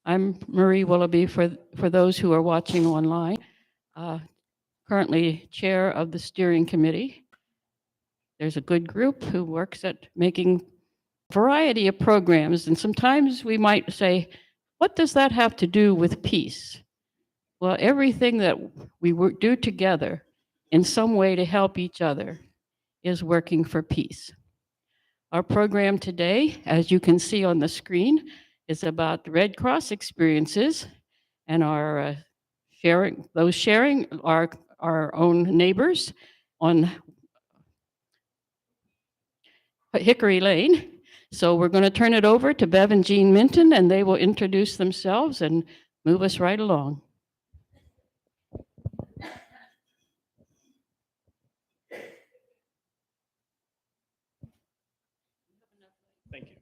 I'm Marie Willoughby for those who are watching online, uh, currently chair of the steering committee. There's a good group who works at making a variety of programs, and sometimes we might say, what does that have to do with peace? Well, everything that we do together in some way to help each other is working for peace. Our program today, as you can see on the screen, is about the Red Cross experiences and our sharing our own neighbors on Hickory Lane. So we're going to turn it over to Bev and Jean Minton, and they will introduce themselves and move us right along. Thank you.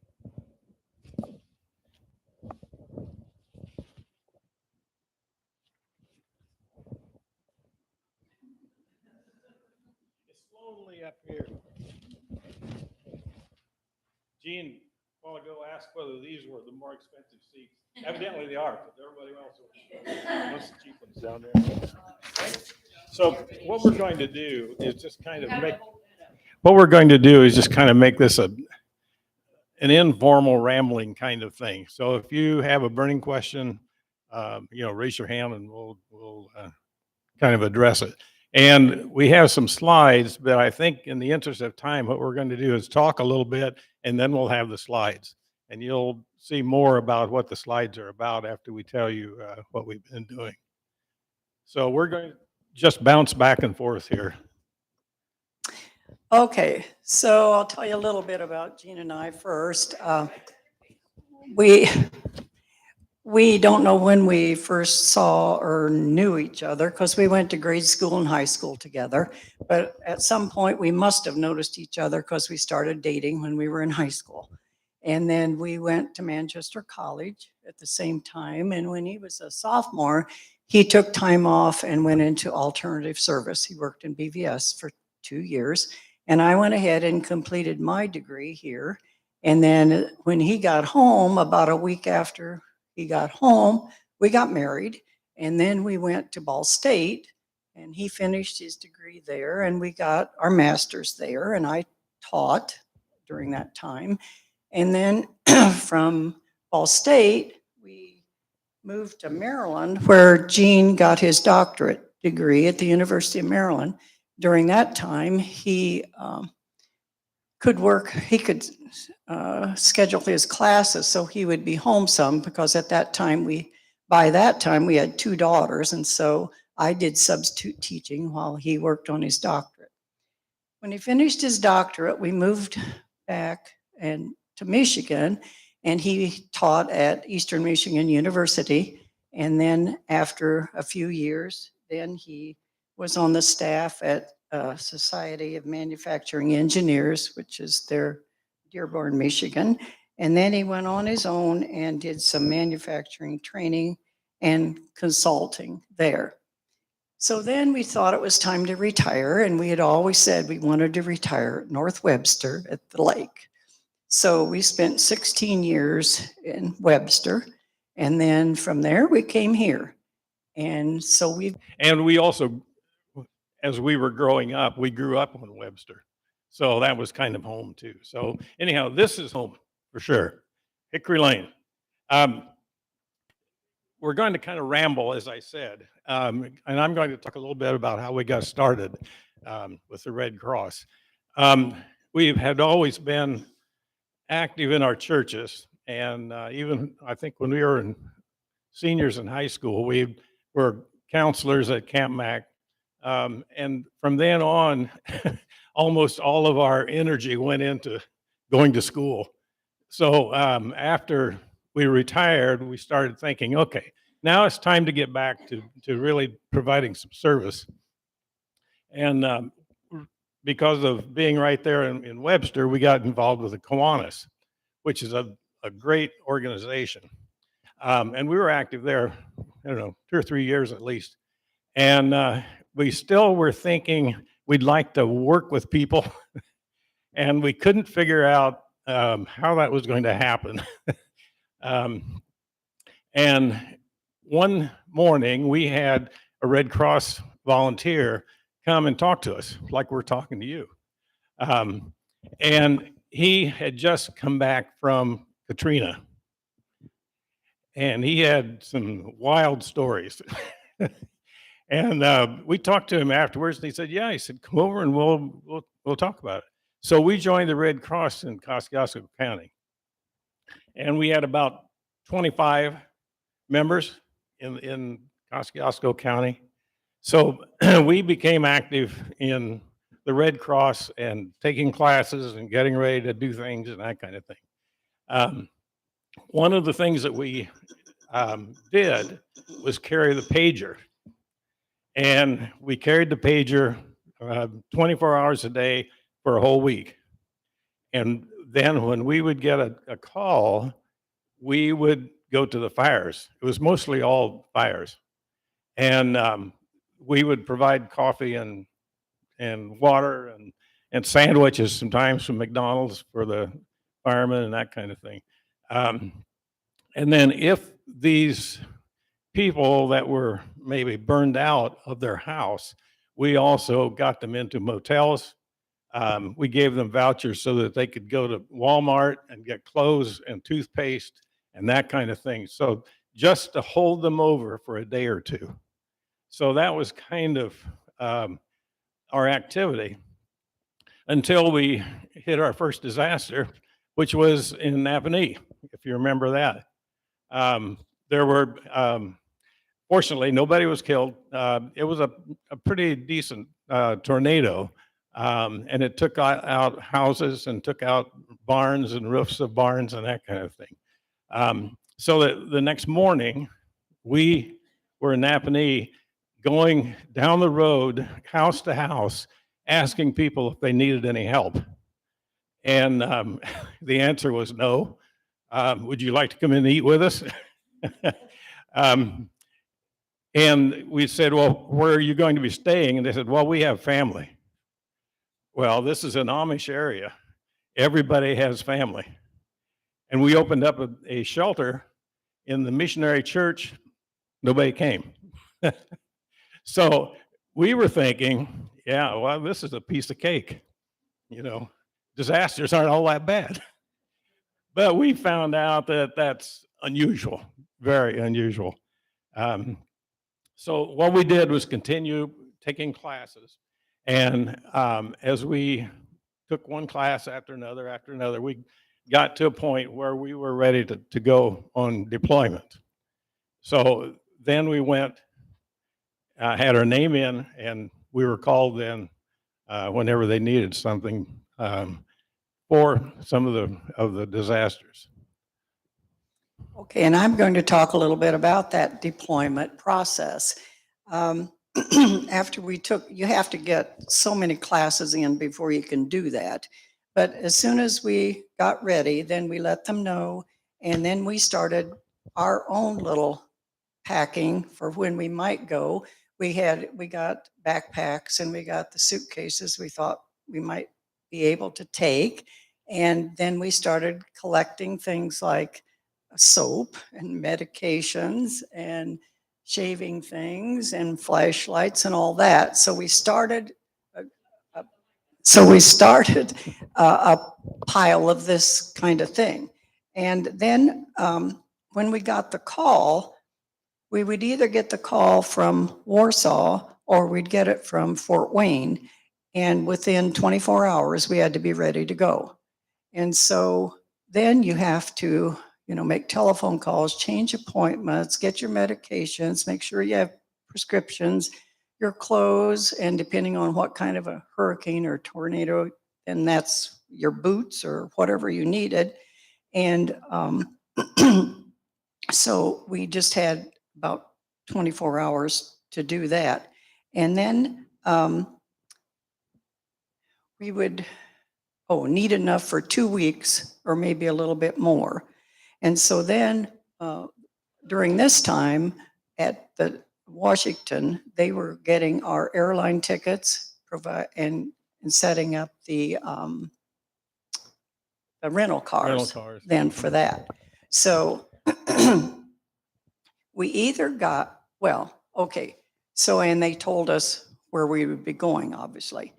It's lonely up here. Gene, a while ago, asked whether these were the more expensive seats. Evidently they are, because everybody else wants the cheap ones down there. So what we're going to do is just kind of make this an informal rambling kind of thing. So if you have a burning question, raise your hand and we'll kind of address it. And we have some slides, but I think in the interest of time, what we're going to do is talk a little bit, and then we'll have the slides. And you'll see more about what the slides are about after we tell you what we've been doing. So we're going to just bounce back and forth here. Okay, so I'll tell you a little bit about Jean and I first. We don't know when we first saw or knew each other because we went to grade school and high school together. But at some point we must have noticed each other because we started dating when we were in high school. And then we went to Manchester College at the same time. And when he was a sophomore, he took time off and went into alternative service. He worked in BVS for 2 years. And I went ahead and completed my degree here. And then when he got home, about a week after he got home, we got married. And then we went to Ball State and he finished his degree there and we got our master's there. And I taught during that time. And then from Ball State, we moved to Maryland where Gene got his doctorate degree at the University of Maryland. During that time, he could work, he could schedule his classes so he would be home some because at that time by that time we had 2 daughters, and so I did substitute teaching while he worked on his doctorate. When he finished his doctorate, we moved back to Michigan, and he taught at Eastern Michigan University. And then after a few years, then he was on the staff at Society of Manufacturing Engineers, which is their Dearborn, Michigan. And then he went on his own and did some manufacturing training and consulting there. So then we thought it was time to retire, and we had always said we wanted to retire at North Webster at the lake. So we spent 16 years in Webster, and then from there we came here. And so we also, as we were growing up, we grew up on Webster. So that was kind of home too. So anyhow, this is home for sure. Hickory Lane. We're going to kind of ramble, as I said, and I'm going to talk a little bit about how we got started with the Red Cross. We had always been active in our churches, and even I think when we were seniors in high school, we were counselors at Camp Mac. And from then on, almost all of our energy went into going to school. So after we retired, we started thinking, okay, now it's time to get back to really providing some service. And because of being right there in Webster, we got involved with the Kiwanis, which is a great organization. And we were active there, I don't know, 2 or 3 years at least. And we still were thinking we'd like to work with people, and we couldn't figure out how that was going to happen. And one morning, we had a Red Cross volunteer come and talk to us, like we're talking to you. And he had just come back from Katrina, and he had some wild stories. And we talked to him afterwards, and he said, "Yeah," he said, "come over and we'll talk about it." So we joined the Red Cross in Kosciuszko County, and we had about 25 members in Kosciuszko County. So we became active in the Red Cross and taking classes and getting ready to do things and that kind of thing. One of the things that we did was carry the pager. And we carried the pager 24 hours a day for a whole week. And then when we would get a call, we would go to the fires. It was mostly all fires. And we would provide coffee and water and sandwiches sometimes from McDonald's for the firemen and that kind of thing. And then if these people that were maybe burned out of their house, we also got them into motels. We gave them vouchers so that they could go to Walmart and get clothes and toothpaste and that kind of thing. So just to hold them over for a day or two. So that was kind of our activity until we hit our first disaster, which was in Napanee, if you remember that. There were, fortunately, nobody was killed. It was a pretty decent tornado, and it took out houses and took out barns and roofs of barns and that kind of thing. So that the next morning, we were in Napanee going down the road, house to house, asking people if they needed any help. And the answer was no. Would you like to come in and eat with us? And we said, well, where are you going to be staying? And they said, well, we have family. Well, this is an Amish area. Everybody has family. And we opened up a shelter in the missionary church. Nobody came. So we were thinking, yeah, well, this is a piece of cake. You know, disasters aren't all that bad. But we found out that that's unusual, very unusual. So what we did was continue taking classes. And as we took one class after another, we got to a point where we were ready to go on deployment. So then we went, had our name in, and we were called in whenever they needed something for some of the disasters. Okay, and I'm going to talk a little bit about that deployment process. After we took, you have to get so many classes in before you can do that. But as soon as we got ready, then we let them know, and then we started our own little packing for when we might go. We got backpacks and we got the suitcases we thought we might be able to take. And then we started collecting things like soap and medications and shaving things and flashlights and all that. So we started a pile of this kind of thing. And then when we got the call, we would either get the call from Warsaw or we'd get it from Fort Wayne. And within 24 hours, we had to be ready to go. And so then you have to, make telephone calls, change appointments, get your medications, make sure you have prescriptions, your clothes, and depending on what kind of a hurricane or tornado, then that's your boots or whatever you needed. And so we just had about 24 hours to do that. And then we would need enough for 2 weeks or maybe a little bit more. And so then during this time at the Washington, they were getting our airline tickets and setting up the rental cars then for that. So we either got, well, okay, so, and they told us where we would be going, obviously.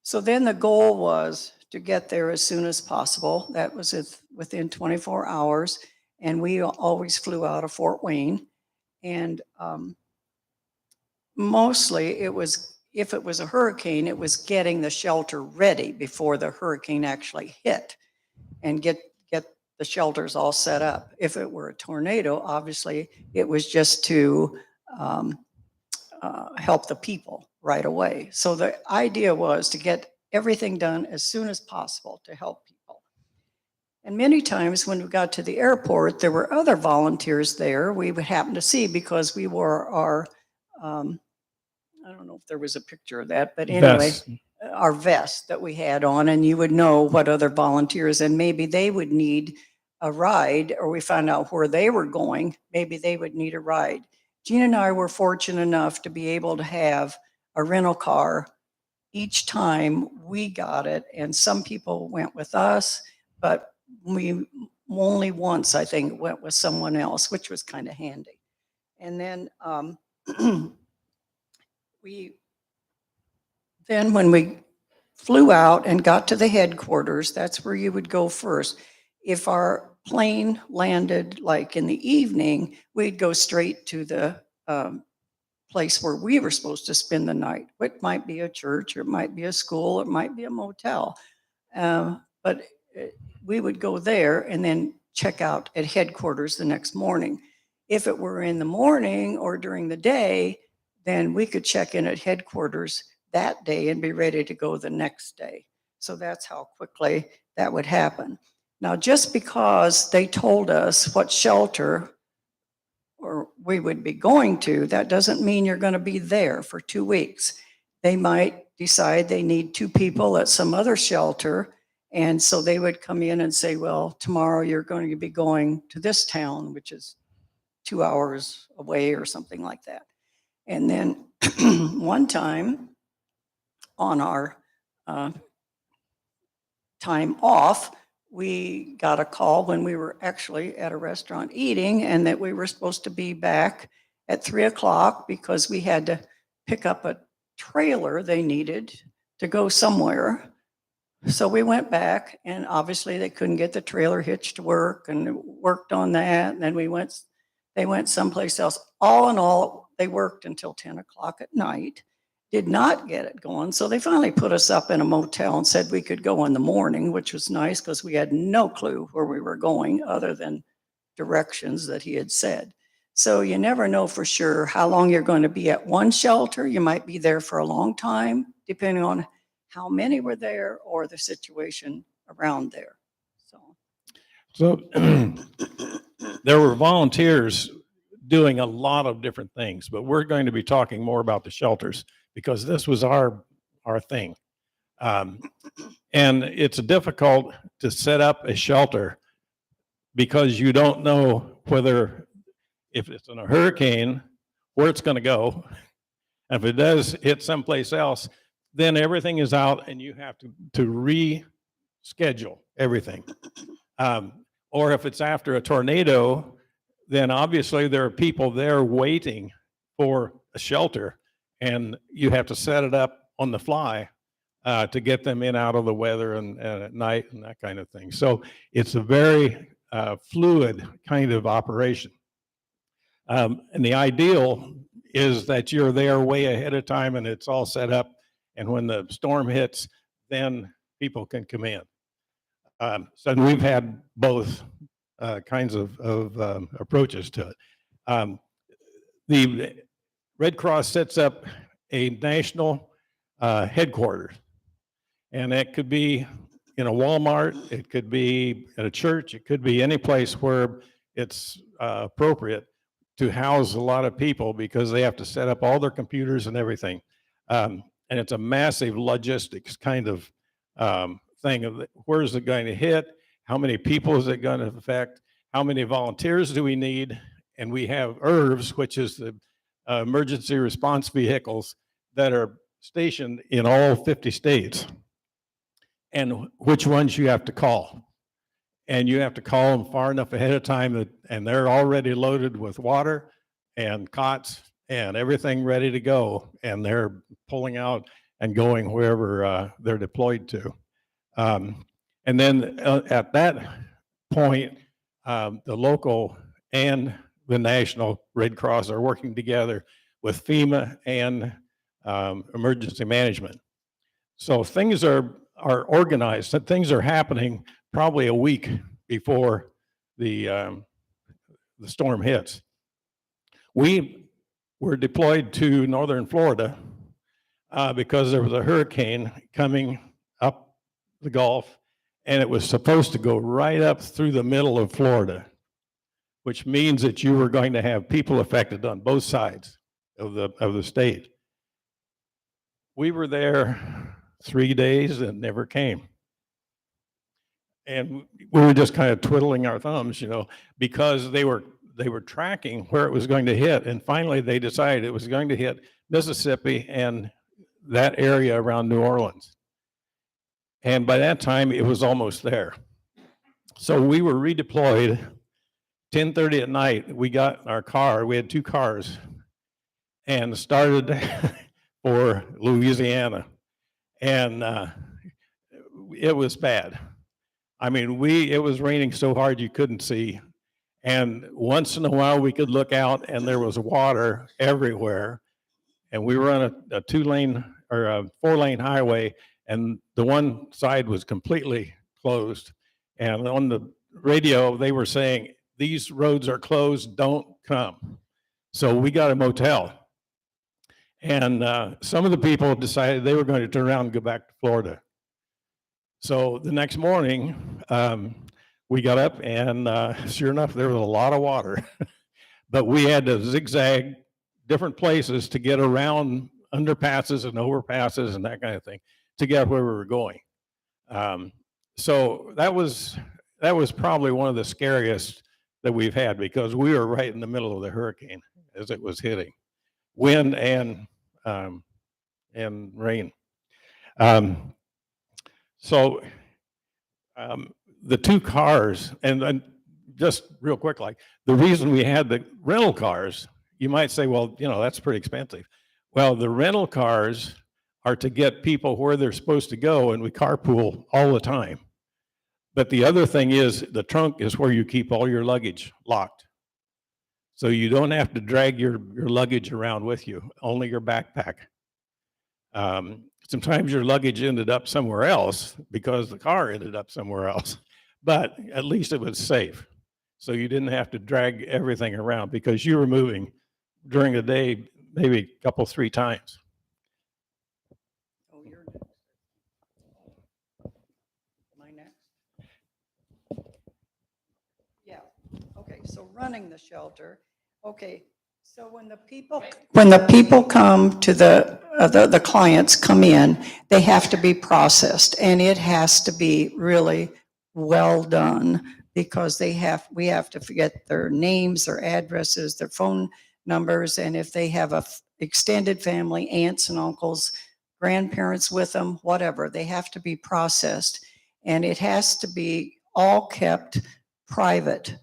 So then the goal was to get there as soon as possible. That was within 24 hours. And we always flew out of Fort Wayne. And mostly it was, if it was a hurricane, it was getting the shelter ready before the hurricane actually hit and get the shelters all set up. If it were a tornado, obviously it was just to help the people right away. So the idea was to get everything done as soon as possible to help people. And many times when we got to the airport, there were other volunteers there we would happen to see because we wore our, I don't know if there was a picture of that, but anyway, Vests. our vest that we had on, and you would know what other volunteers, and maybe they would need a ride, or we found out where they were going, maybe they would need a ride. Gina and I were fortunate enough to be able to have a rental car each time we got it, and some people went with us, but we only once, I think, went with someone else, which was kind of handy. And then when we flew out and got to the headquarters, that's where you would go first. If our plane landed like in the evening, we'd go straight to the place where we were supposed to spend the night. It might be a church, or it might be a school, it might be a motel. But we would go there and then check out at headquarters the next morning. If it were in the morning or during the day, then we could check in at headquarters that day and be ready to go the next day. So that's how quickly that would happen. Now, just because they told us what shelter or we would be going to, that doesn't mean you're going to be there for 2 weeks. They might decide they need 2 people at some other shelter. And so they would come in and say, well, tomorrow you're going to be going to this town, which is 2 hours away or something like that. And then one time on our time off, we got a call when we were actually at a restaurant eating, and that we were supposed to be back at 3 o'clock because we had to pick up a trailer they needed to go somewhere. So we went back, and obviously they couldn't get the trailer hitched to work, and worked on that. And then they went someplace else. All in all, they worked until 10 o'clock at night, did not get it going. So they finally put us up in a motel and said we could go in the morning, which was nice because we had no clue where we were going other than directions that he had said. So you never know for sure how long you're going to be at one shelter. You might be there for a long time, depending on how many were there or the situation around there. So there were volunteers doing a lot of different things, but we're going to be talking more about the shelters because this was our thing. And it's difficult to set up a shelter because you don't know whether, if it's in a hurricane, where it's going to go. And if it does hit someplace else, then everything is out and you have to reschedule everything. Or if it's after a tornado, then obviously there are people there waiting for a shelter, and you have to set it up on the fly to get them in out of the weather and at night and that kind of thing. So it's a very fluid kind of operation. And the ideal is that you're there way ahead of time and it's all set up. And when the storm hits, then people can come in. So we've had both kinds of approaches to it. The Red Cross sets up a national headquarters, and it could be in a Walmart, it could be at a church, it could be any place where it's appropriate to house a lot of people because they have to set up all their computers and everything. And it's a massive logistics kind of thing of where is it going to hit? How many people is it going to affect? How many volunteers do we need? And we have ERVs, which is the emergency response vehicles that are stationed in all 50 states. And which ones you have to call. And you have to call them far enough ahead of time and they're already loaded with water, and cots and everything ready to go. And they're pulling out and going wherever they're deployed to. And then at that point, the local and the National Red Cross are working together with FEMA and emergency management. So things are organized, and things are happening probably a week before the storm hits. We were deployed to northern Florida because there was a hurricane coming up the Gulf, and it was supposed to go right up through the middle of Florida, which means that you were going to have people affected on both sides of the state. We were there 3 days and never came. And we were just kind of twiddling our thumbs, because they were tracking where it was going to hit. And finally they decided it was going to hit Mississippi and that area around New Orleans. And by that time it was almost there. So we were redeployed 10:30 at night. We got our car, we had 2 cars, and started for Louisiana. And it was bad. I mean, it was raining so hard you couldn't see. And once in a while we could look out and there was water everywhere. And we were on a 2-lane or a 4-lane highway, and the one side was completely closed. And on the radio, they were saying, "These roads are closed, don't come." So we got a motel. And some of the people decided they were going to turn around and go back to Florida. So the next morning, we got up, and sure enough, there was a lot of water. But we had to zigzag different places to get around underpasses and overpasses and that kind of thing to get where we were going. So that was probably one of the scariest that we've had, because we were right in the middle of the hurricane as it was hitting, wind and rain. So the 2 cars, and just real quick, like the reason we had the rental cars, you might say, well, that's pretty expensive. Well, the rental cars are to get people where they're supposed to go, and we carpool all the time. But the other thing is, the trunk is where you keep all your luggage locked. So you don't have to drag your luggage around with you, only your backpack. Sometimes your luggage ended up somewhere else because the car ended up somewhere else, but at least it was safe. So you didn't have to drag everything around because you were moving during the day, maybe a couple, 3 times. Oh, you're next. Am I next? Yeah, okay, so running the shelter. Okay, so when the people come to the clients come in, they have to be processed, and it has to be really well done, because we have to forget their names, their addresses, their phone numbers, and if they have a extended family, aunts and uncles, grandparents with them, whatever, they have to be processed, and it has to be all kept private.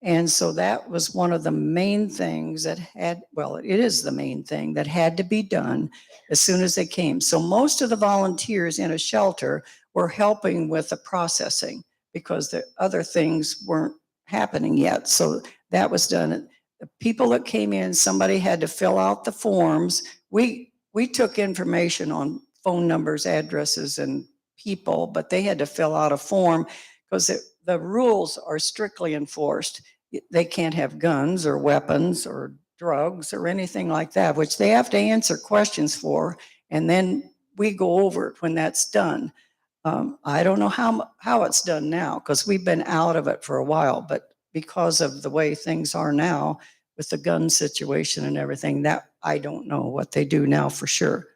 And so that was one of the main things that it is the main thing that had to be done as soon as they came. So most of the volunteers in a shelter were helping with the processing because the other things weren't happening yet. So that was done. The people that came in, somebody had to fill out the forms. We took information on phone numbers, addresses, and people, but they had to fill out a form because the rules are strictly enforced. They can't have guns or weapons or drugs or anything like that, which they have to answer questions for, and then we go over it when that's done. I don't know how it's done now, because we've been out of it for a while, but because of the way things are now with the gun situation and everything, that I don't know what they do now for sure.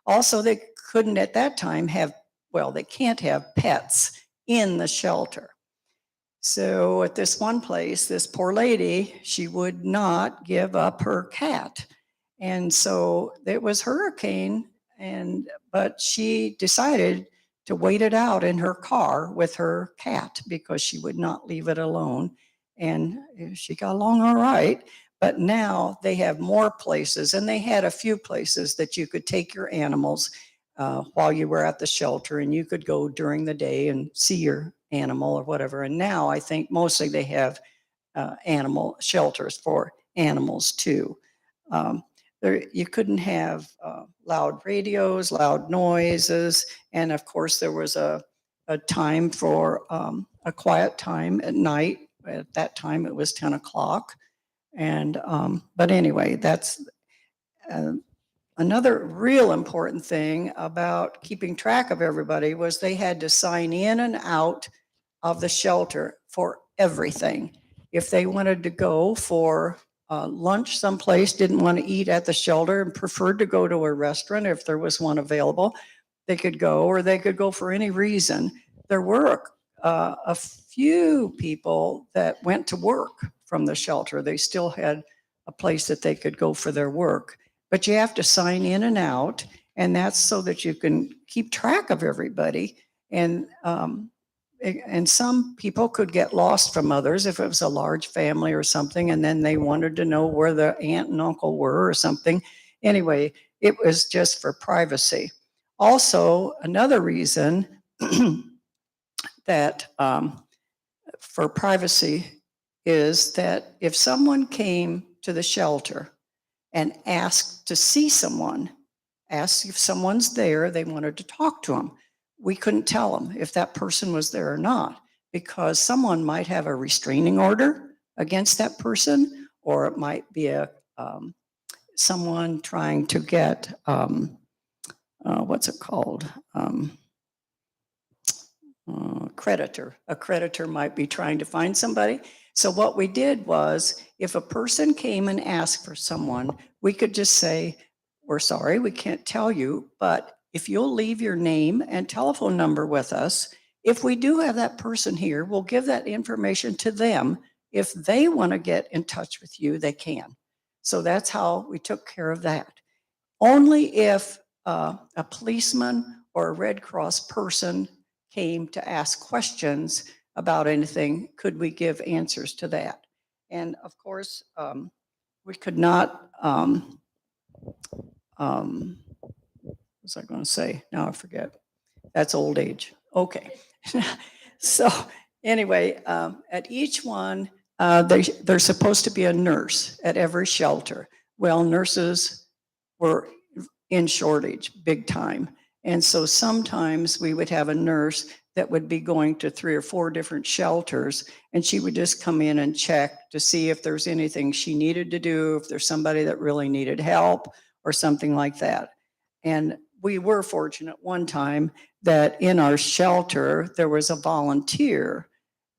Also, they couldn't at that time they can't have pets in the shelter. So at this one place, this poor lady, she would not give up her cat. And so it was hurricane, but she decided to wait it out in her car with her cat because she would not leave it alone. And she got along all right. But now they have more places, and they had a few places that you could take your animals while you were at the shelter, and you could go during the day and see your animal or whatever. And now I think mostly they have animal shelters for animals too. There, you couldn't have loud radios, loud noises, and of course there was a time for a quiet time at night. At that time it was 10 o'clock. And but anyway, that's uh, another real important thing about keeping track of everybody was they had to sign in and out of the shelter for everything. If they wanted to go for lunch someplace, didn't want to eat at the shelter and preferred to go to a restaurant if there was one available, they could go, or they could go for any reason. There were a few people that went to work from the shelter. They still had a place that they could go for their work, but you have to sign in and out, and that's so that you can keep track of everybody. And some people could get lost from others if it was a large family or something, and then they wanted to know where the aunt and uncle were or something. Anyway, it was just for privacy. Also, another reason that for privacy is that if someone came to the shelter and asked to see someone, asked if someone's there, they wanted to talk to them, we couldn't tell them if that person was there or not, because someone might have a restraining order against that person, or it might be a someone trying to get what's it called? Creditor. A creditor might be trying to find somebody. So what we did was, if a person came and asked for someone, we could just say, we're sorry, we can't tell you, but if you'll leave your name and telephone number with us, if we do have that person here, we'll give that information to them. If they want to get in touch with you, they can. So that's how we took care of that. Only if a policeman or a Red Cross person came to ask questions about anything could we give answers to that. And of course, we could not, what was I going to say? Now I forget. That's old age. Okay. So anyway, at each one, there's supposed to be a nurse at every shelter. Well, nurses were in shortage, big time. And so sometimes we would have a nurse that would be going to 3 or 4 different shelters, and she would just come in and check to see if there's anything she needed to do, if there's somebody that really needed help or something like that. And we were fortunate one time that in our shelter, there was a volunteer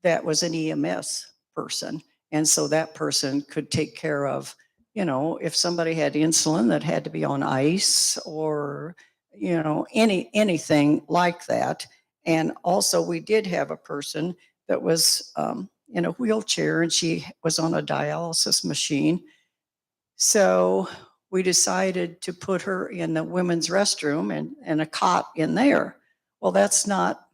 that was an EMS person. And so that person could take care of, you know, if somebody had insulin that had to be on ice, or, you know, anything like that. And also we did have a person that was in a wheelchair, and she was on a dialysis machine. So we decided to put her in the women's restroom and a cot in there. Well, that's not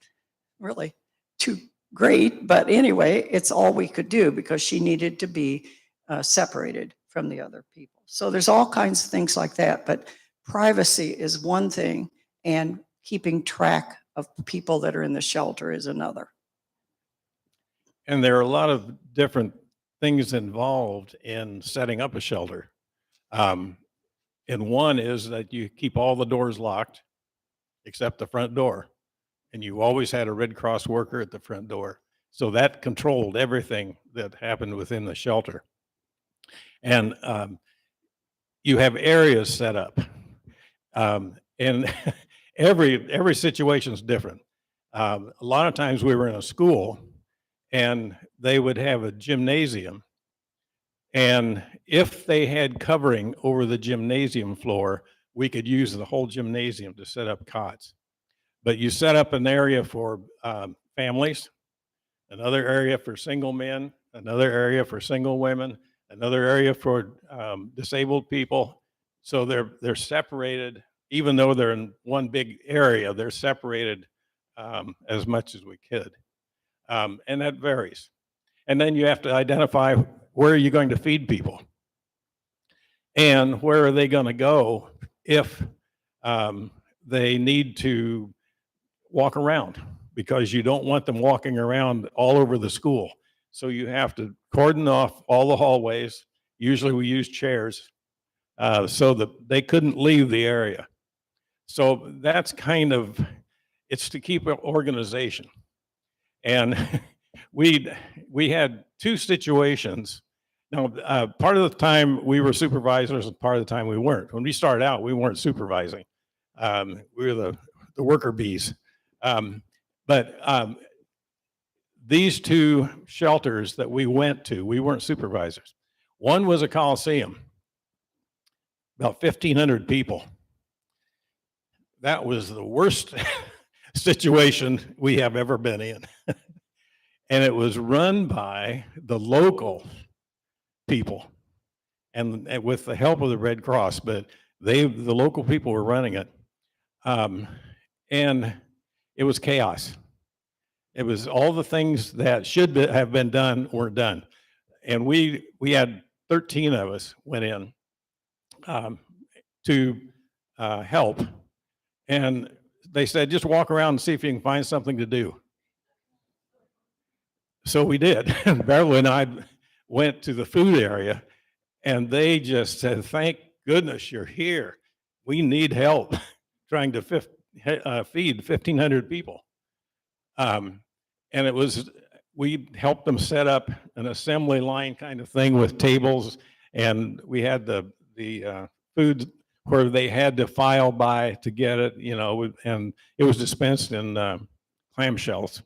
really too great, but anyway, it's all we could do because she needed to be separated from the other people. So there's all kinds of things like that, but privacy is one thing, and keeping track of people that are in the shelter is another. And there are a lot of different things involved in setting up a shelter. And one is that you keep all the doors locked except the front door. And you always had a Red Cross worker at the front door. So that controlled everything that happened within the shelter. And you have areas set up. And every situation is different. A lot of times we were in a school and they would have a gymnasium. And if they had covering over the gymnasium floor, we could use the whole gymnasium to set up cots. But you set up an area for families, another area for single men, another area for single women, another area for disabled people. So they're separated, even though they're in one big area, they're separated as much as we could. And that varies. And then you have to identify, where are you going to feed people? and where are they going to go if they need to walk around, because you don't want them walking around all over the school. So you have to cordon off all the hallways. Usually we use chairs so that they couldn't leave the area. So that's kind of, it's to keep an organization. And we had two situations. Now, part of the time we were supervisors and part of the time we weren't. When we started out, we weren't supervising. We were the worker bees. But these two shelters that we went to, we weren't supervisors. One was a coliseum, about 1,500 people. That was the worst situation we have ever been in. And it was run by the local people and with the help of the Red Cross, but the local people were running it. And it was chaos. It was all the things that should have been done weren't done. And we had 13 of us went in to help. And they said, just walk around and see if you can find something to do. So we did. Beverly and I went to the food area, and they just said, thank goodness you're here. We need help trying to feed 1,500 people. And we helped them set up an assembly line kind of thing with tables, and we had the food where they had to file by to get it, and it was dispensed in clamshells.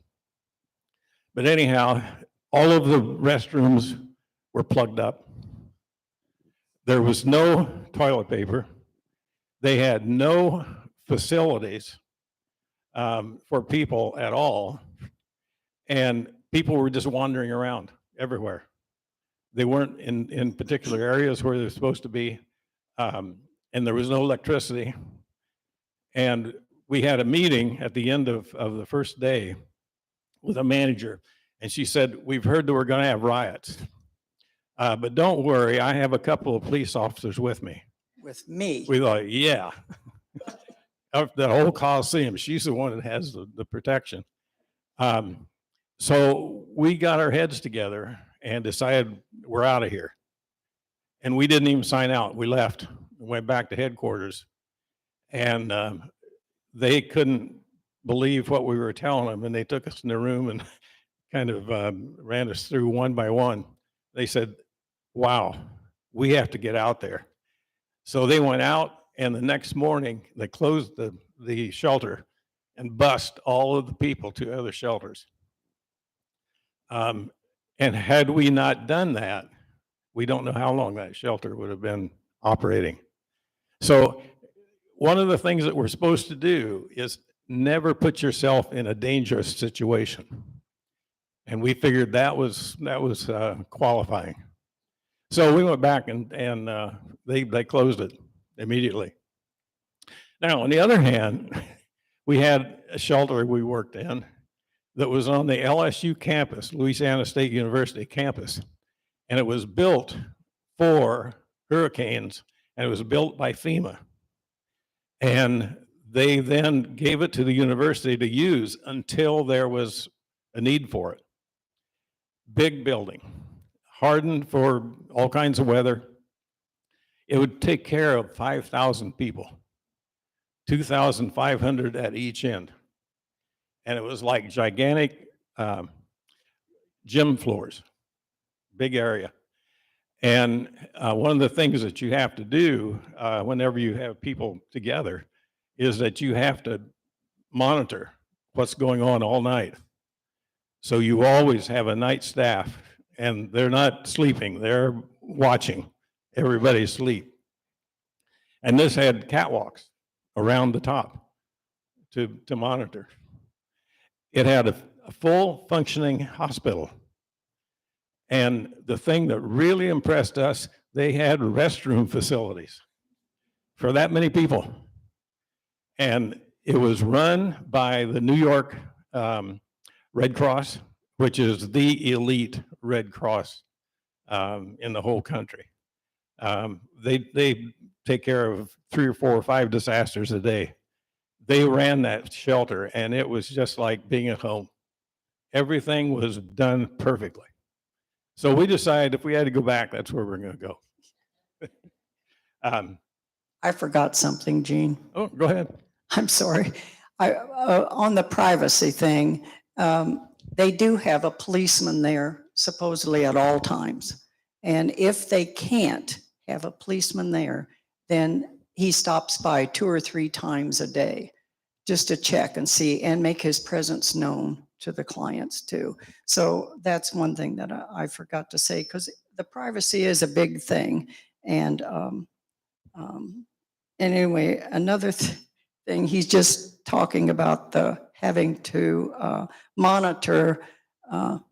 But anyhow, all of the restrooms were plugged up. There was no toilet paper. They had no facilities for people at all. And people were just wandering around everywhere. They weren't in particular areas where they're supposed to be. And there was no electricity. And we had a meeting at the end of the first day with a manager. And she said, we've heard that we're going to have riots. But don't worry, I have a couple of police officers with me. With me. We thought, yeah. Of the whole Coliseum, she's the one that has the protection. So we got our heads together and decided we're out of here. And we didn't even sign out. We left and went back to headquarters. And they couldn't believe what we were telling them. And they took us in the room and kind of ran us through one by one. They said, wow, we have to get out there. So they went out, and the next morning they closed the shelter and bussed all of the people to other shelters. And had we not done that, we don't know how long that shelter would have been operating. So one of the things that we're supposed to do is never put yourself in a dangerous situation. And we figured that was qualifying. So we went back and they closed it immediately. Now, on the other hand, we had a shelter we worked in that was on the LSU campus, Louisiana State University campus. And it was built for hurricanes, and it was built by FEMA. And they then gave it to the university to use until there was a need for it. Big building, hardened for all kinds of weather. It would take care of 5,000 people, 2,500 at each end. And it was like gigantic gym floors, big area. And one of the things that you have to do whenever you have people together is that you have to monitor what's going on all night. So you always have a night staff, and they're not sleeping, they're watching everybody sleep. And this had catwalks around the top to monitor. It had a full functioning hospital. And the thing that really impressed us, they had restroom facilities for that many people. And it was run by the New York Red Cross, which is the elite Red Cross in the whole country. They take care of 3 or 4 or 5 disasters a day. They ran that shelter, and it was just like being at home. Everything was done perfectly. So we decided if we had to go back, that's where we're going to go. I forgot something, Gene. Oh, go ahead. I'm sorry. On the privacy thing, they do have a policeman there supposedly at all times. And if they can't have a policeman there, then he stops by 2 or 3 times a day just to check and see and make his presence known to the clients too. So that's one thing that I forgot to say, because the privacy is a big thing. And anyway, another thing, he's just talking about the having to monitor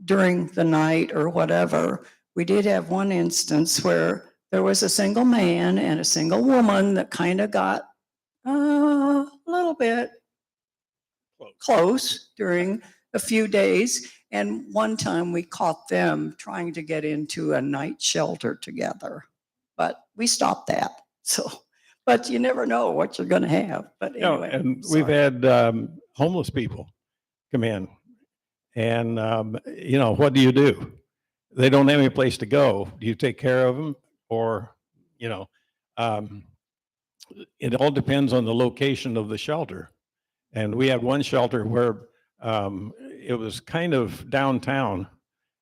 during the night or whatever. We did have one instance where there was a single man and a single woman that kind of got a little bit close during a few days. And one time we caught them trying to get into a night shelter together, but we stopped that. So, but you never know what you're going to have. But anyway, and we've had homeless people come in, and what do you do? They don't have any place to go. Do you take care of them, or it all depends on the location of the shelter. And we had one shelter where it was kind of downtown,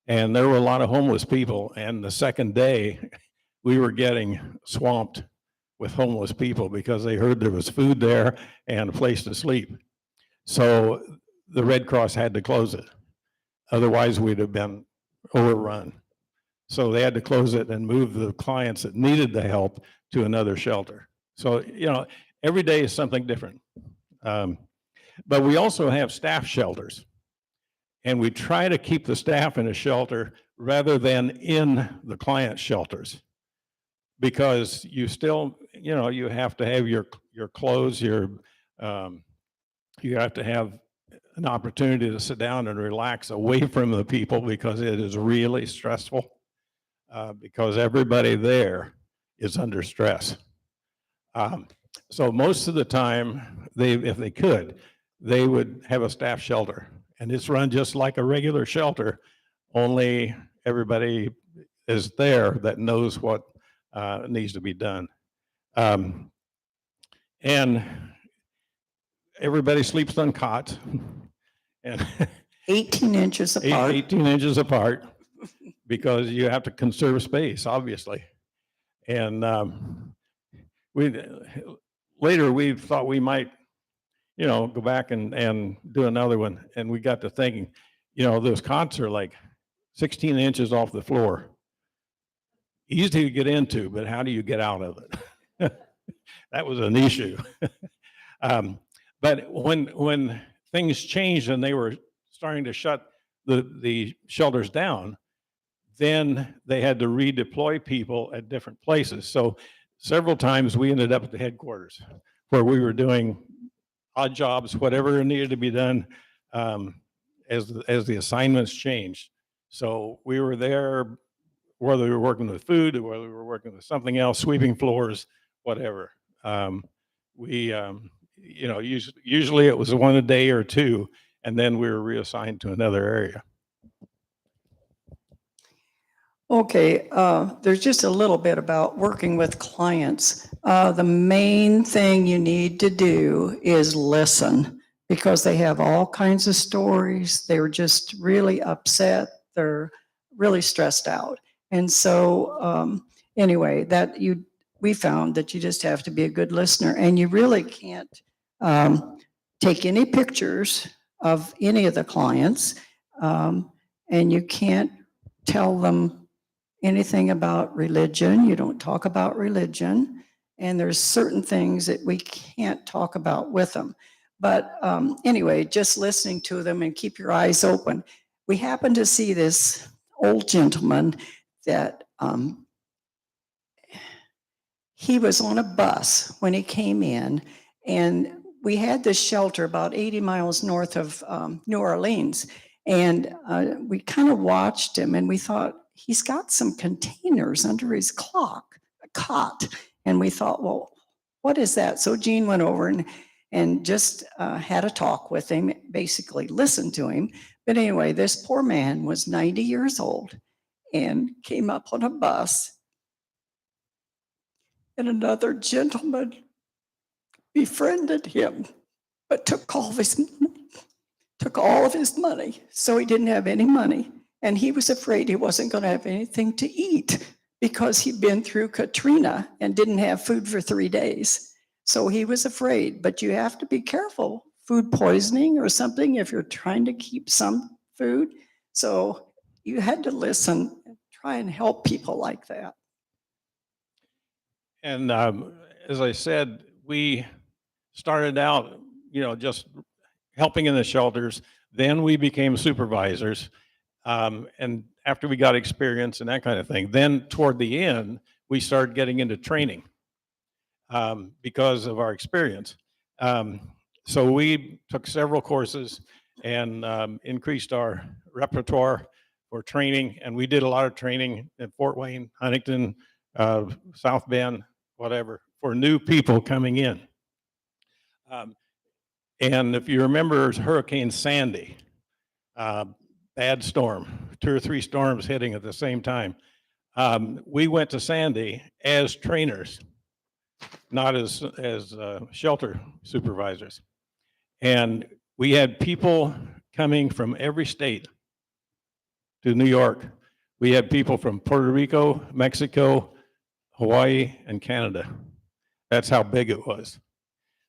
and there were a lot of homeless people. And the second day, we were getting swamped with homeless people because they heard there was food there and a place to sleep. So the Red Cross had to close it. Otherwise, we'd have been overrun. So they had to close it and move the clients that needed the help to another shelter. So, every day is something different. But we also have staff shelters. And we try to keep the staff in a shelter rather than in the client shelters. Because you still, you have to have your clothes, you have to have an opportunity to sit down and relax away from the people, because it is really stressful, because everybody there is under stress. So most of the time, if they could, they would have a staff shelter, and it's run just like a regular shelter, only everybody is there that knows what needs to be done. And everybody sleeps on cots, and 18 inches apart. 18 inches apart, because you have to conserve space, obviously. And later we thought we might, go back and do another one. And we got to thinking, those cots are like 16 inches off the floor. Easy to get into, but how do you get out of it? That was an issue. But when things changed and they were starting to shut the shelters down, then they had to redeploy people at different places. So several times we ended up at the headquarters where we were doing odd jobs, whatever needed to be done as the assignments changed. So we were there, whether we were working with food or whether we were working with something else, sweeping floors, whatever. Usually it was one a day or two, and then we were reassigned to another area. Okay, there's just a little bit about working with clients. The main thing you need to do is listen, because they have all kinds of stories. They're just really upset. They're really stressed out. And so anyway, we found that you just have to be a good listener, and you really can't take any pictures of any of the clients, and you can't tell them anything about religion. You don't talk about religion, and there's certain things that we can't talk about with them. But anyway, just listening to them and keep your eyes open. We happened to see this old gentleman that he was on a bus when he came in, and we had this shelter about 80 miles north of New Orleans. And we kind of watched him, and we thought, he's got some containers under his clock, cot. And we thought, well, what is that? So Gene went over and just had a talk with him, basically listened to him. But anyway, this poor man was 90 years old and came up on a bus, and another gentleman befriended him, but took all of his money. So he didn't have any money. And he was afraid he wasn't going to have anything to eat because he'd been through Katrina and didn't have food for 3 days. So he was afraid, but you have to be careful, food poisoning or something, if you're trying to keep some food. So you had to listen, try and help people like that. And as I said, we started out, just helping in the shelters. Then we became supervisors. And after we got experience and that kind of thing, then toward the end, we started getting into training because of our experience. So we took several courses and increased our repertoire for training. And we did a lot of training in Fort Wayne, Huntington, South Bend, whatever, for new people coming in. And if you remember Hurricane Sandy, bad storm, 2 or 3 storms hitting at the same time. We went to Sandy as trainers, not as shelter supervisors. And we had people coming from every state to New York. We had people from Puerto Rico, Mexico, Hawaii, and Canada. That's how big it was.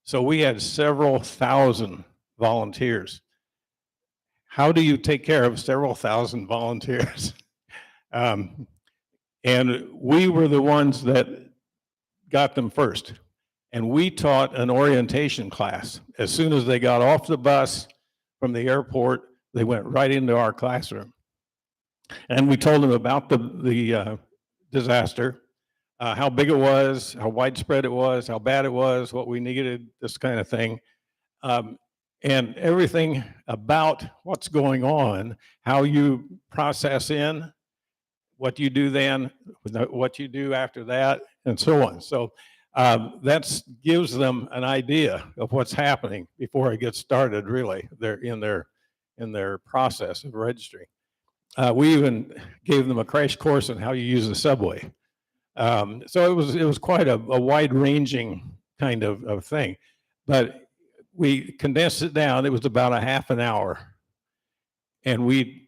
So we had several thousand volunteers. How do you take care of several thousand volunteers? And we were the ones that got them first. And we taught an orientation class. As soon as they got off the bus from the airport, they went right into our classroom. And we told them about the disaster, how big it was, how widespread it was, how bad it was, what we needed, this kind of thing. And everything about what's going on, how you process in, what you do then, what you do after that, and so on. So that gives them an idea of what's happening before it gets started, really. They're in their process of registering. We even gave them a crash course on how you use the subway. So it was quite a wide-ranging kind of thing. But we condensed it down. It was about a half an hour. And we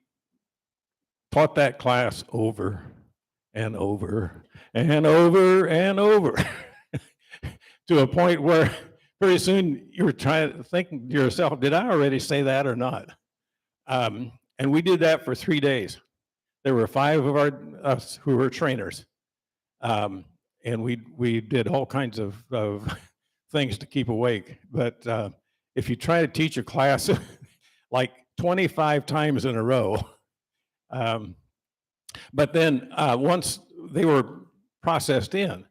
taught that class over and over and over and over to a point where pretty soon you were trying to think to yourself, did I already say that or not? And we did that for 3 days. There were 5 of us who were trainers. And we did all kinds of things to keep awake. But if you try to teach a class like 25 times in a row, but then once they were processed in,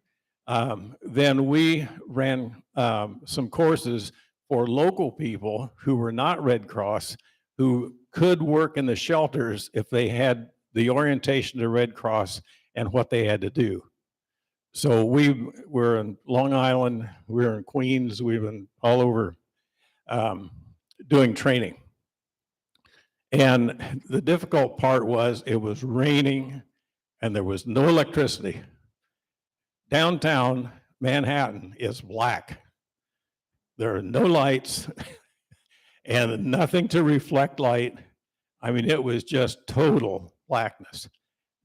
then we ran some courses for local people who were not Red Cross, who could work in the shelters if they had the orientation to Red Cross and what they had to do. So we were in Long Island, we were in Queens, we've been all over doing training. And the difficult part was it was raining and there was no electricity. Downtown Manhattan is black. There are no lights and nothing to reflect light. I mean, it was just total blackness.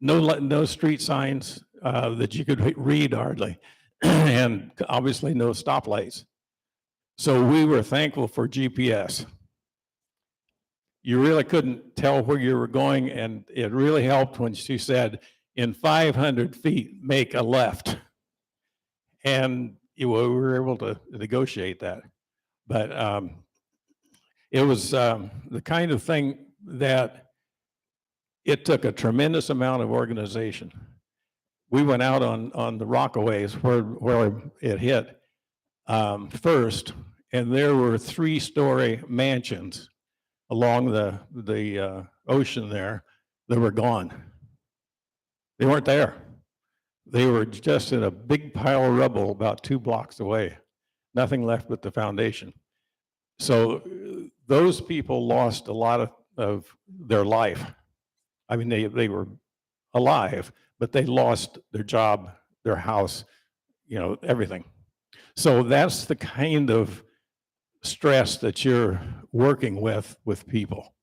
No street signs that you could read hardly, and obviously no stoplights. So we were thankful for GPS. You really couldn't tell where you were going, and it really helped when she said, in 500 feet, make a left. And we were able to negotiate that. But it was the kind of thing that it took a tremendous amount of organization. We went out on the Rockaways where it hit first, and there were 3-story mansions along the ocean there that were gone. They weren't there. They were just in a big pile of rubble about 2 blocks away. Nothing left but the foundation. So those people lost a lot of their life. I mean, they were alive, but they lost their job, their house, you know, everything. So that's the kind of stress that you're working with people,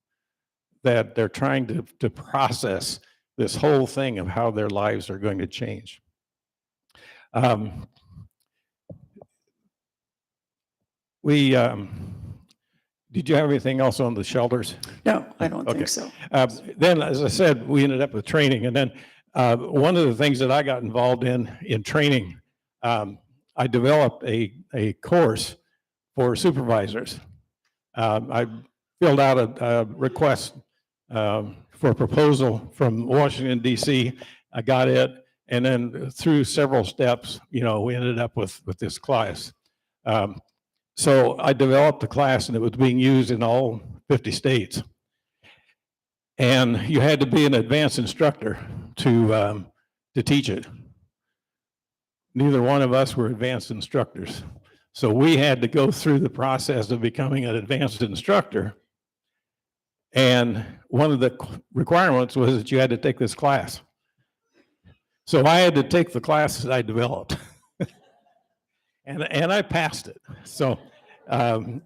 that they're trying to process this whole thing of how their lives are going to change. Did you have anything else on the shelters? No, I don't Okay. think so. Then, as I said, we ended up with training, and then one of the things that I got involved in training, I developed a course for supervisors. I filled out a request for a proposal from Washington, D.C. I got it, and then through several steps, you know, we ended up with this class. So I developed the class, and it was being used in all 50 states. And you had to be an advanced instructor to teach it. Neither one of us were advanced instructors. So we had to go through the process of becoming an advanced instructor. And one of the requirements was that you had to take this class. So I had to take the class that I developed. And I passed it. So there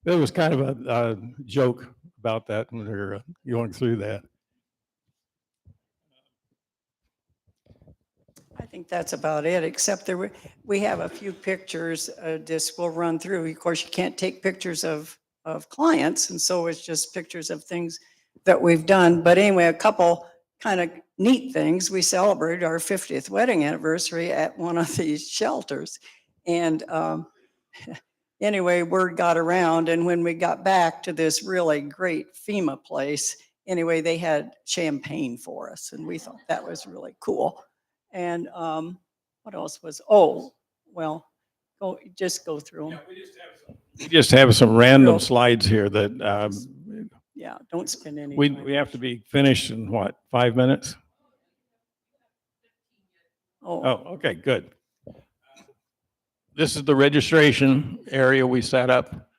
was kind of a joke about that when we were going through that. I think that's about it, except we have a few pictures, just we'll run through. Of course, you can't take pictures of clients, and so it's just pictures of things that we've done. But anyway, a couple kind of neat things. We celebrated our 50th wedding anniversary at one of these shelters. And anyway, word got around, and when we got back to this really great FEMA place, anyway, they had champagne for us, and we thought that was really cool. And what else was, oh, well, just go through them. We just have some random Real- slides here that Yeah, don't spend any we time. have to be finished in what, 5 minutes? Oh, Oh, okay, good. This is the registration area we set up.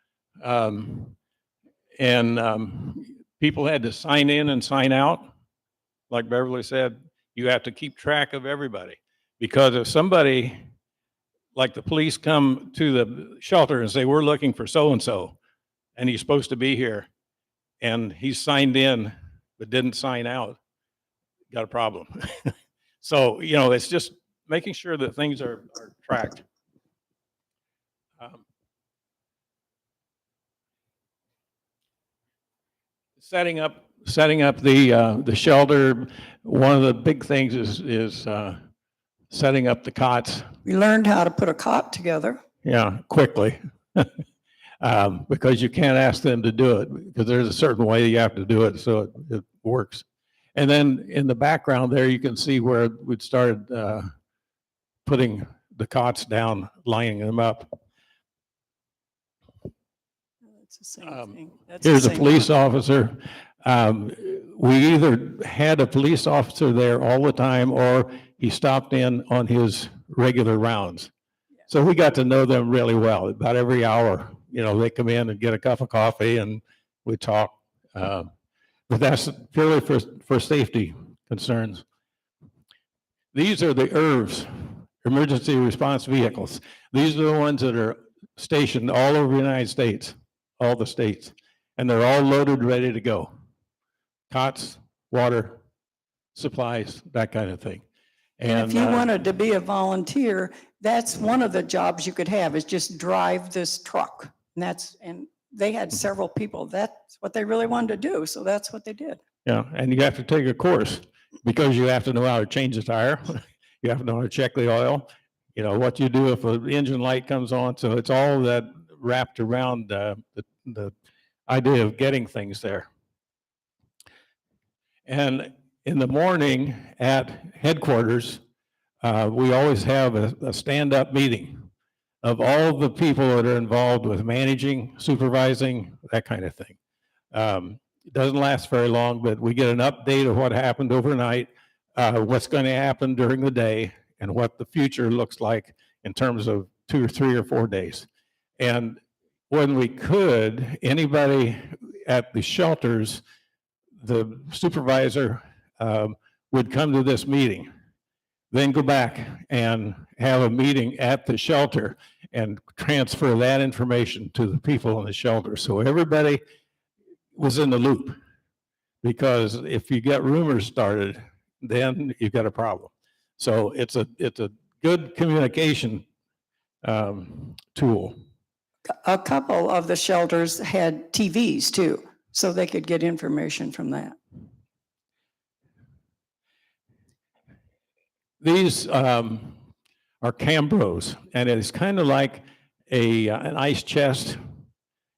People had to sign in and sign out. Like Beverly said, you have to keep track of everybody. Because if somebody, like the police come to the shelter and say, we're looking for so-and-so, and he's supposed to be here, and he's signed in but didn't sign out, got a problem. So, you know, it's just making sure that things are tracked. Setting up the shelter, one of the big things is setting up the cots. we learned how to put a cot together. Yeah, quickly. Because you can't ask them to do it, because there's a certain way you have to do it so it works. And then in the background there, you can see where we'd started putting the cots down, lining them up. It's the same thing. That's Here's the a same police one. officer. We either had a police officer there all the time, or he stopped in on his regular rounds. So we got to know them really well. About every hour, you know, they come in and get a cup of coffee and we talk. But that's purely for safety concerns. These are the ERVs, emergency response vehicles. These are the ones that are stationed all over the United States, all the states, and they're all loaded, ready to go. Cots, water, supplies, that kind of thing. And if you wanted to be a volunteer, that's one of the jobs you could have, is just drive this truck. And they had several people. That's what they really wanted to do. So that's what they did. Yeah, and you have to take a course, because you have to know how to change the tire. You have to know how to check the oil, you know, what you do if an engine light comes on. So it's all that wrapped around the idea of getting things there. And in the morning at headquarters, we always have a stand-up meeting of all the people that are involved with managing, supervising, that kind of thing. It doesn't last very long, but we get an update of what happened overnight. what's going to happen during the day and what the future looks like in terms of 2 or 3 or 4 days. And when we could, anybody at the shelters, the supervisor would come to this meeting, then go back and have a meeting at the shelter and transfer that information to the people in the shelter. So everybody was in the loop, because if you get rumors started, then you've got a problem. So it's a good communication tool. A couple of the shelters had TVs too, so they could get information from that. These are Cambros, and it's kind of like an ice chest.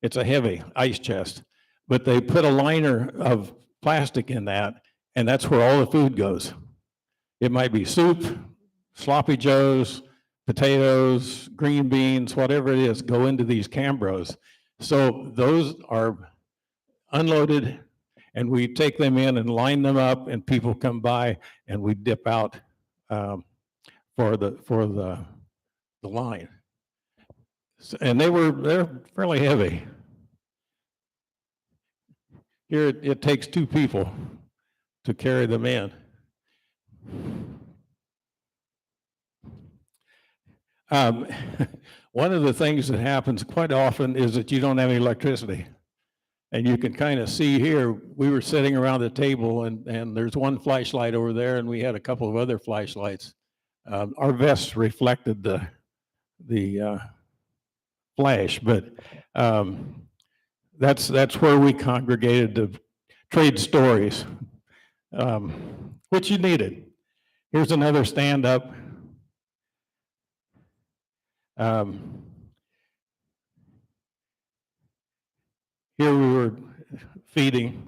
It's a heavy ice chest, but they put a liner of plastic in that, and that's where all the food goes. It might be soup, sloppy joes, potatoes, green beans, whatever it is, go into these Cambros. So those are unloaded, and we take them in and line them up, and people come by, and we dip out for the line. So, and they're fairly heavy. Here it takes 2 people to carry them in. One of the things that happens quite often is that you don't have any electricity. And you can kind of see here, we were sitting around the table, and there's one flashlight over there, and we had a couple of other flashlights. Our vests reflected the flash, but that's where we congregated to trade stories, which you needed. Here's another stand-up. Here we were feeding,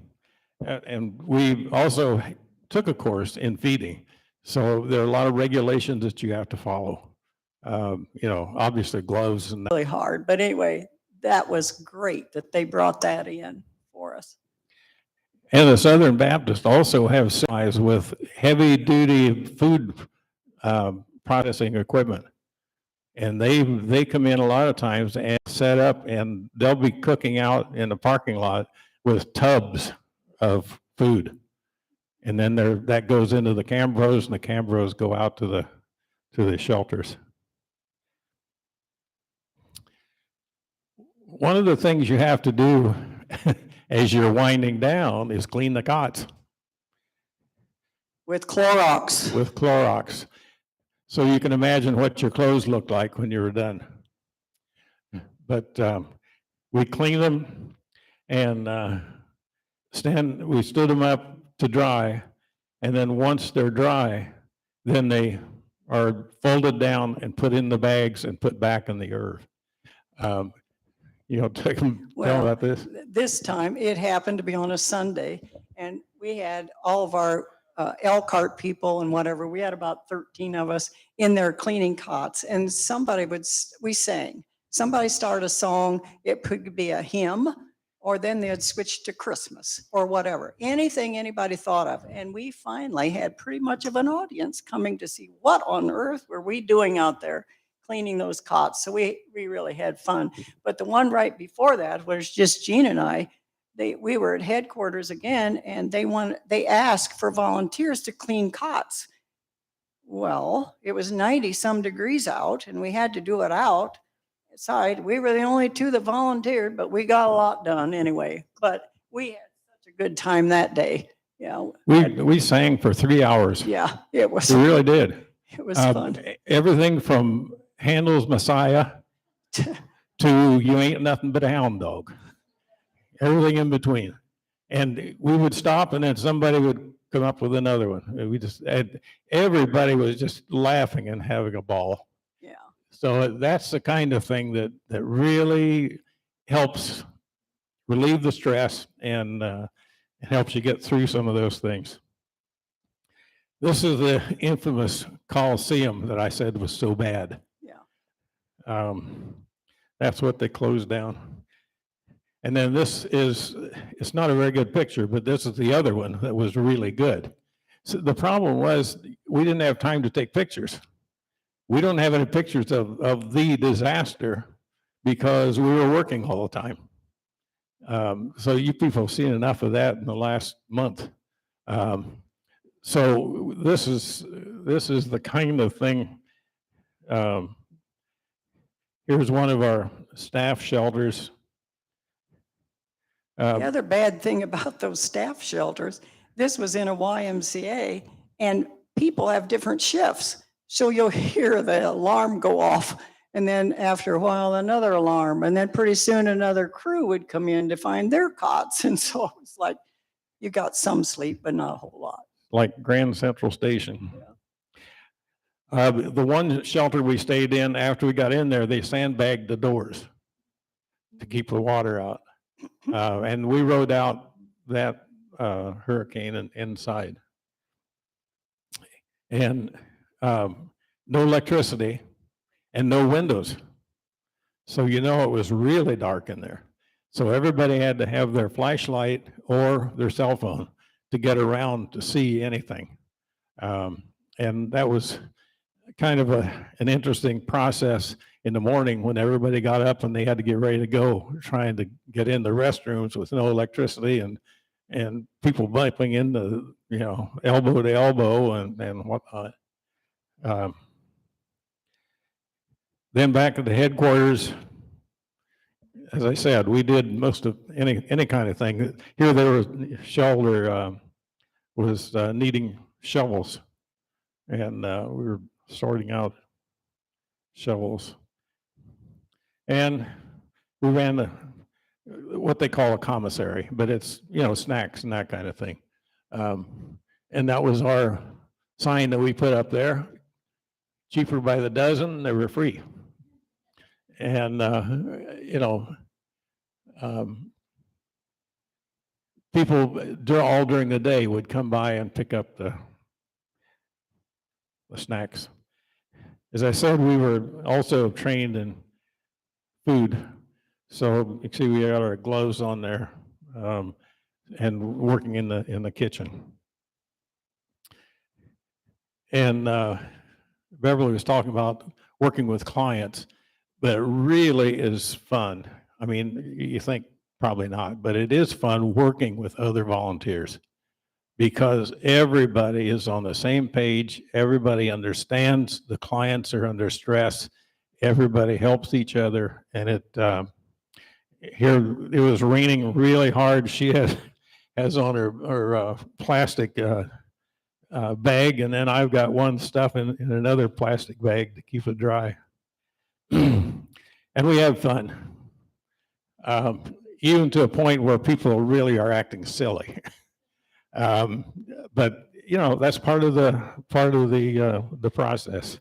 and we also took a course in feeding. So there are a lot of regulations that you have to follow. Obviously gloves and Really hard, but anyway, that was great that they brought that in for us. And the Southern Baptist also have semis with heavy-duty food processing equipment. And they come in a lot of times and set up, and they'll be cooking out in the parking lot with tubs of food. And then that goes into the Cambros, and the Cambros go out to the shelters. One of the things you have to do as you're winding down is clean the cots. With Clorox. With Clorox. So you can imagine what your clothes looked like when you were done. But we cleaned them, and we stood them up to dry. And then once they're dry, then they are folded down and put in the bags and put back in the earth. Take them, tell about this. This time it happened to be on a Sunday, and we had all of our Elkhart people and whatever. We had about 13 of us in there cleaning cots, and we sang. Somebody started a song. It could be a hymn, or then they'd switch to Christmas or whatever. Anything anybody thought of. And we finally had pretty much of an audience coming to see what on earth were we doing out there cleaning those cots. So we really had fun. But the one right before that was just Gene and I. We were at headquarters again, and they asked for volunteers to clean cots. Well, it was 90-some degrees out, and we had to do it outside. We were the only 2 that volunteered, but we got a lot done anyway. But we had such a good time that day. Yeah, we sang for 3 hours. Yeah, it was. We really did. It was fun. Everything from Handel's Messiah to You Ain't Nothing But a Hound Dog. Everything in between. And we would stop, and then somebody would come up with another one. Everybody was just laughing and having a ball. Yeah. So that's the kind of thing that really helps relieve the stress and helps you get through some of those things. This is the infamous Coliseum that I said was so bad. Yeah. That's what they closed down. And then it's not a very good picture, but this is the other one that was really good. So the problem was we didn't have time to take pictures. We don't have any pictures of the disaster because we were working all the time. So you people have seen enough of that in the last month. So this is the kind of thing. Here's one of our staff shelters. The other bad thing about those staff shelters, this was in a YMCA, and people have different shifts. So you'll hear the alarm go off, and then after a while, another alarm, and then pretty soon another crew would come in to find their cots. And so it's like, you got some sleep, but not a whole lot. Like Grand Central Station. The one shelter we stayed in, after we got in there, they sandbagged the doors to keep the water out. And we rode out that hurricane inside. And no electricity and no windows. So you know it was really dark in there. So everybody had to have their flashlight or their cell phone to get around to see anything. And that was kind of an interesting process in the morning when everybody got up and they had to get ready to go, trying to get in the restrooms with no electricity and people bumping into, elbow to elbow and whatnot. Then back at the headquarters, as I said, we did most of any kind of thing. Here there was shelter was needing shovels, and we were sorting out shovels. And we ran what they call a commissary, but it's, snacks and that kind of thing. And that was our sign that we put up there. Cheaper by the dozen, they were free. And, people all during the day would come by and pick up the snacks. As I said, we were also trained in food. So you can see we got our gloves on there and working in the kitchen. And Beverly was talking about working with clients, but it really is fun. I mean, you think probably not, but it is fun working with other volunteers because everybody is on the same page. Everybody understands the clients are under stress. Everybody helps each other. And here it was raining really hard. She has on her plastic bag, and then I've got one stuff in another plastic bag to keep it dry. And we have fun, even to a point where people really are acting silly. But that's part of the process.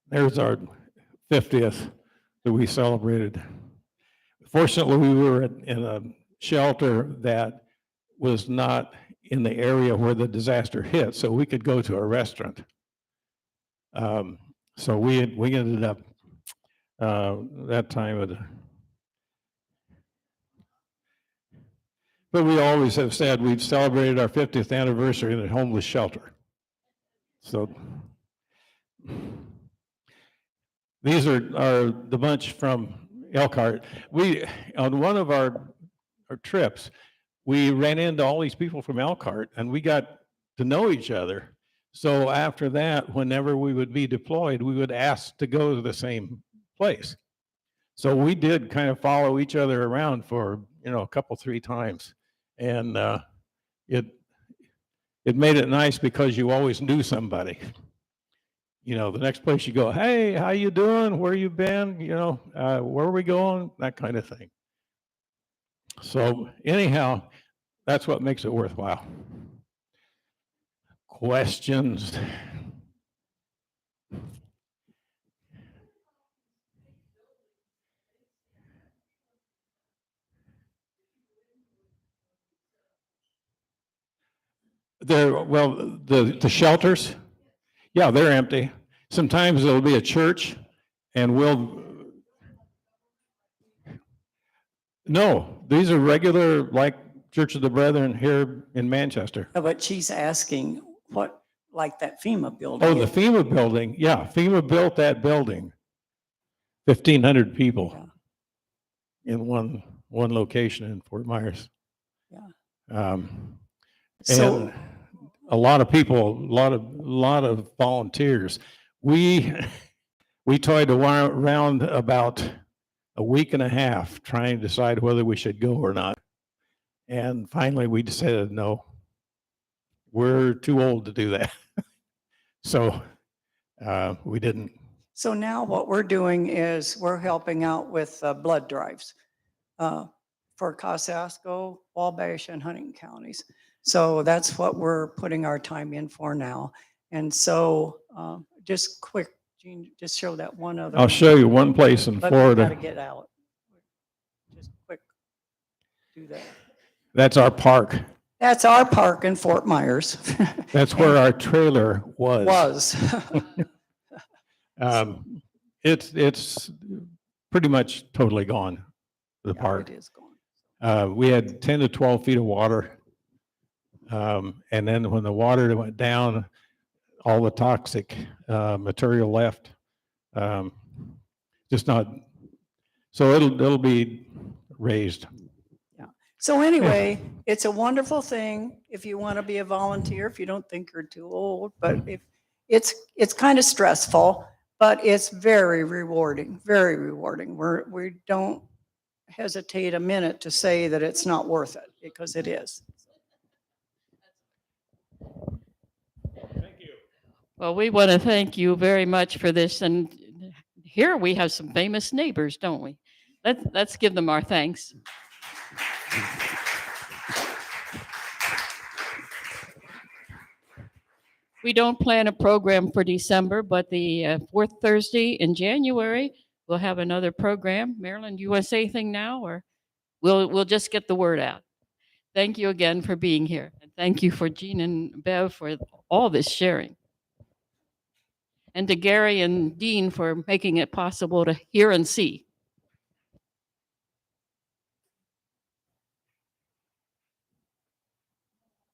There's our 50th that we celebrated. Fortunately, we were in a shelter that was not in the area where the disaster hit, so we could go to a restaurant. So we ended up that time but we always have said we've celebrated our 50th anniversary in a homeless shelter. So these are the bunch from Elkhart. We, on one of our trips, we ran into all these people from Elkhart and we got to know each other. So after that, whenever we would be deployed, we would ask to go to the same place. So we did kind of follow each other around for, a couple, 3 times. And it made it nice because you always knew somebody. The next place you go, hey, how you doing? Where you been? Where are we going? That kind of thing. So anyhow, that's what makes it worthwhile. Questions? The shelters, yeah, they're empty. Sometimes there'll be a church and no, these are regular, like Church of the Brethren here in Manchester. But she's asking what, like that FEMA Oh, building. the FEMA building. Yeah, FEMA built that building. 1,500 people in one location in Fort Myers. Yeah. And a lot of people, a lot of volunteers. We toyed around about a week and a half trying to decide whether we should go or not. And finally we decided, no, we're too old to do that. So we didn't. So now what we're doing is we're helping out with blood drives for Kosciuszko, Wabash, and Huntington counties. So that's what we're putting our time in for now. And so just quick, Gene, just show that one other. I'll show you one place in But we Florida. gotta get out. Just quick, do that. That's our park. That's our park in Fort Myers. That's where our trailer was. It's pretty much totally gone, the Yeah, park. it is gone. We had 10 to 12 feet of water. And then when the water went down, all the toxic material left. Just not, so it'll be raised. So anyway, it's a wonderful thing if you want to be a volunteer, if you don't think you're too old, but if it's kind of stressful, but it's very rewarding, very rewarding. We don't hesitate a minute to say that it's not worth it, because it is. Thank you. Well, we want to thank you very much for this. And here we have some famous neighbors, don't we? Let's give them our thanks. We don't plan a program for December, but the fourth Thursday in January, we'll have another program. Marilyn, do you want to say anything now, or we'll just get the word out? Thank you again for being here. And thank you for Jean and Bev for all this sharing. And to Gary and Dean for making it possible to hear and see.